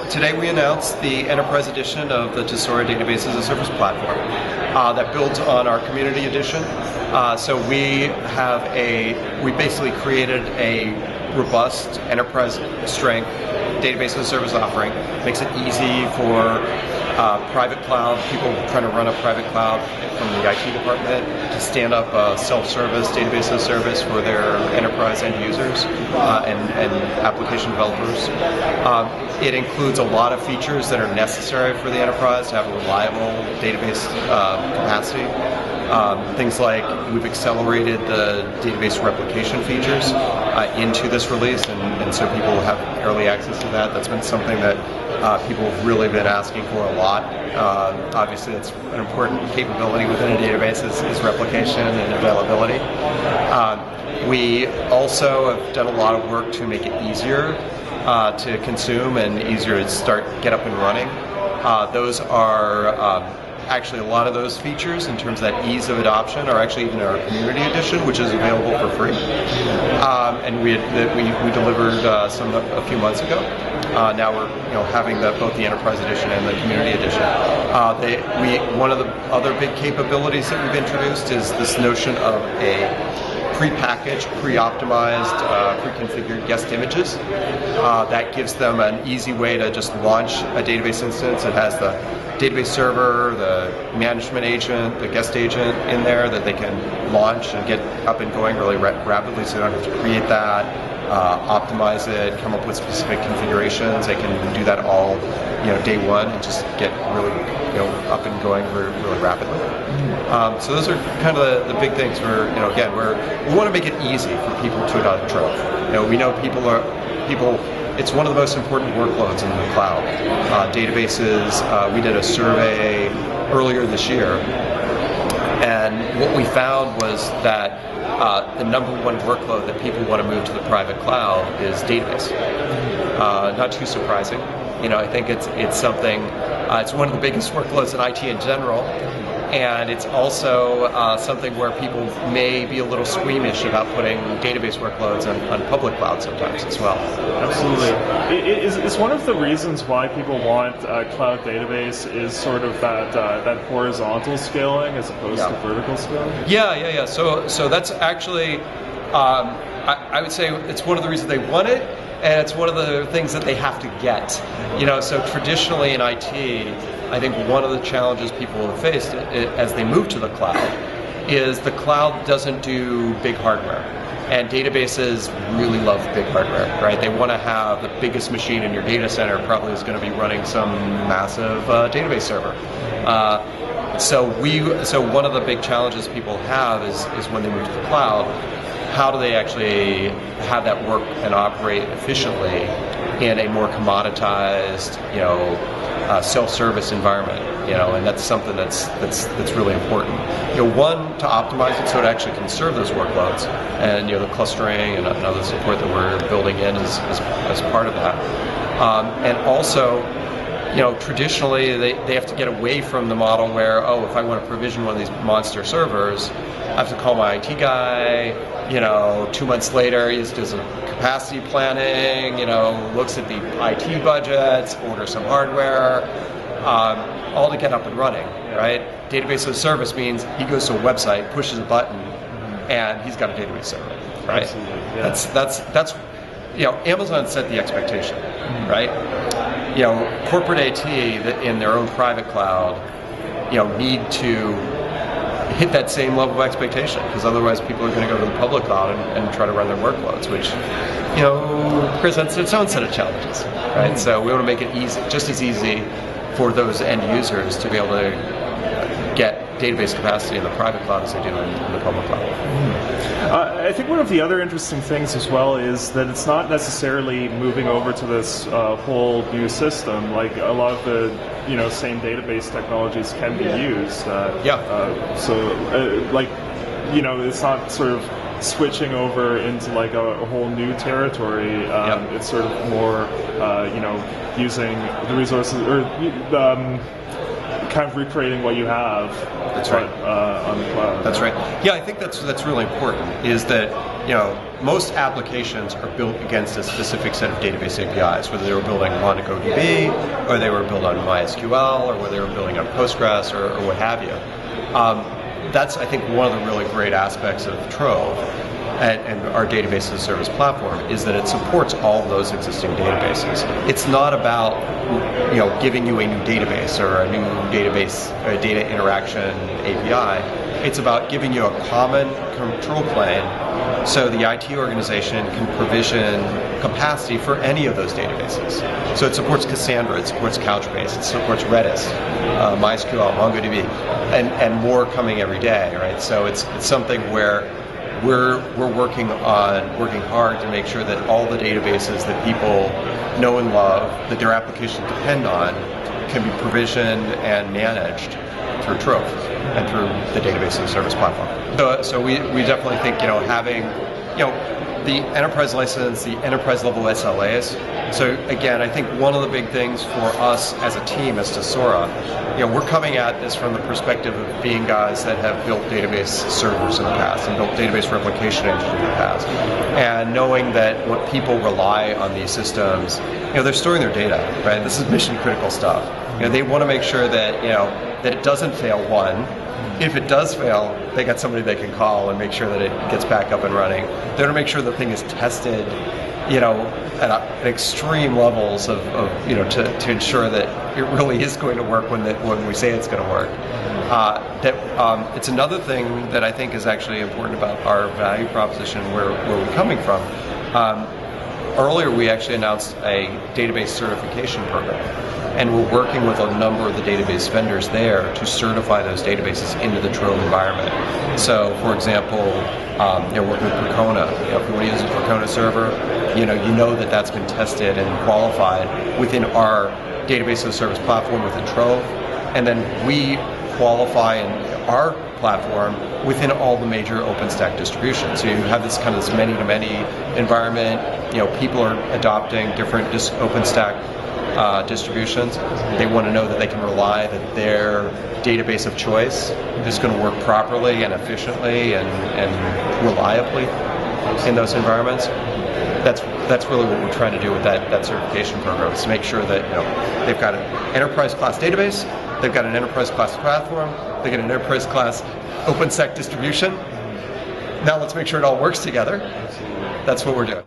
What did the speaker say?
Today we announced the Enterprise Edition of the Tesora Database as a Service platform that builds on our Community Edition. So we basically created a robust enterprise-strength database as a service offering. Makes it easy for private cloud, people trying to run a private cloud from the IT department to stand up a self-service database as a service for their enterprise end users and application developers. It includes a lot of features that are necessary for the enterprise to have a reliable database capacity. Things like we've accelerated the database replication features into this release, and so people will have early access to that. That's been something that people have really been asking for a lot. Obviously, it's an important capability within a database is replication and availability. We also have done a lot of work to make it easier to consume and easier to get up and running. Those are actually a lot of those features in terms of that ease of adoption are actually even in our Community Edition, which is available for free. And we delivered some a few months ago. Now we're having both the Enterprise Edition and the Community Edition. One of the other big capabilities that we've introduced is this notion of a pre-packaged, pre-optimized, pre-configured guest images. That gives them an easy way to just launch a database instance. It has the database server, the management agent, the guest agent in there that they can launch and get up and going really rapidly, so they don't have to create that, optimize it, come up with specific configurations. They can do that all day one and just get really up and going really rapidly. So those are kind of the big things. We want to make it easy for people to adopt Trove. We know it's one of the most important workloads in the cloud. Databases, we did a survey earlier this year, and what we found was that the number one workload that people want to move to the private cloud is database. Not too surprising. I think it's something, it's one of the biggest workloads in IT in general, and it's also something where people may be a little squeamish about putting database workloads on public cloud sometimes as well. Absolutely. Is one of the reasons why people want cloud database is sort of that horizontal scaling as opposed to vertical scaling? Yeah. So that's actually, I would say it's one of the reasons they want it, and it's one of the things that they have to get. So traditionally in IT, I think one of the challenges people have faced as they move to the cloud is the cloud doesn't do big hardware. And databases really love big hardware, right? They want to have the biggest machine in your data center probably is going to be running some massive database server. So one of the big challenges people have is when they move to the cloud, how do they actually have that work and operate efficiently in a more commoditized, self-service environment, and that's something that's really important. One, to optimize it so it actually can serve those workloads, and the clustering and other support that we're building in as part of that. And also, traditionally they have to get away from the model where, if I want to provision one of these monster servers, I have to call my IT guy. 2 months later, he does a capacity planning. Looks at the IT budgets, orders some hardware, all to get up and running. Right? Database as a service means he goes to a website, pushes a button, and he's got a database server. Right? Absolutely. Yeah. That's Amazon set the expectation. Right? Corporate AT in their own private cloud, need to hit that same level of expectation, because otherwise people are going to go to the public cloud and try to run their workloads, which presents its own set of challenges, right? So we want to make it easy, just as easy for those end users to be able to get database capacity in the private cloud as they do in the public cloud. I think one of the other interesting things as well is that it's not necessarily moving over to this whole new system. Like a lot of the same database technologies can be used. It's not sort of switching over into like a whole new territory. It's sort of more using the resources or kind of recreating what you have. That's right. On the cloud. That's right. Yeah, I think that's really important. Is that most applications are built against a specific set of database APIs, whether they were building on MongoDB, or they were built on MySQL, or whether they were building on Postgres, or what have you. That's, I think, one of the really great aspects of Trove and our database as a service platform is that it supports all of those existing databases. It's not about giving you a new database or a new database data interaction API. It's about giving you a common control plane so the IT organization can provision capacity for any of those databases. So it supports Cassandra, it supports Couchbase, it supports Redis, MySQL, MongoDB, and more coming every day, right? So it's something where we're working hard to make sure that all the databases that people know and love, that their applications depend on, can be provisioned and managed through Trove and through the database as a service platform. So we definitely think having the enterprise license, the enterprise level SLAs. So again, I think one of the big things for us as a team, as Tesora, we're coming at this from the perspective of being guys that have built database servers in the past and built database replication engines in the past, and knowing that when people rely on these systems, they're storing their data, right? This is mission critical stuff. They want to make sure that that it doesn't fail. One, if it does fail, they got somebody they can call and make sure that it gets back up and running. They want to make sure the thing is tested, at extreme levels of to ensure that it really is going to work when we say it's going to work. It's another thing that I think is actually important about our value proposition, where we're coming from. Earlier, we actually announced a database certification program, and we're working with a number of the database vendors there to certify those databases into the Trove environment. So, for example, working with Percona. If you want to use a Percona server, you know that that's been tested and qualified within our database as a service platform within Trove, and then we qualify in our platform within all the major OpenStack distributions. So you have this kind of this many-to-many environment. People are adopting different OpenStack distributions. They want to know that they can rely that their database of choice is going to work properly and efficiently and reliably in those environments. That's really what we're trying to do with that certification program, is to make sure that they've got an enterprise class database, they've got an enterprise class platform, they've got an enterprise class OpenStack distribution. Now let's make sure it all works together. That's what we're doing.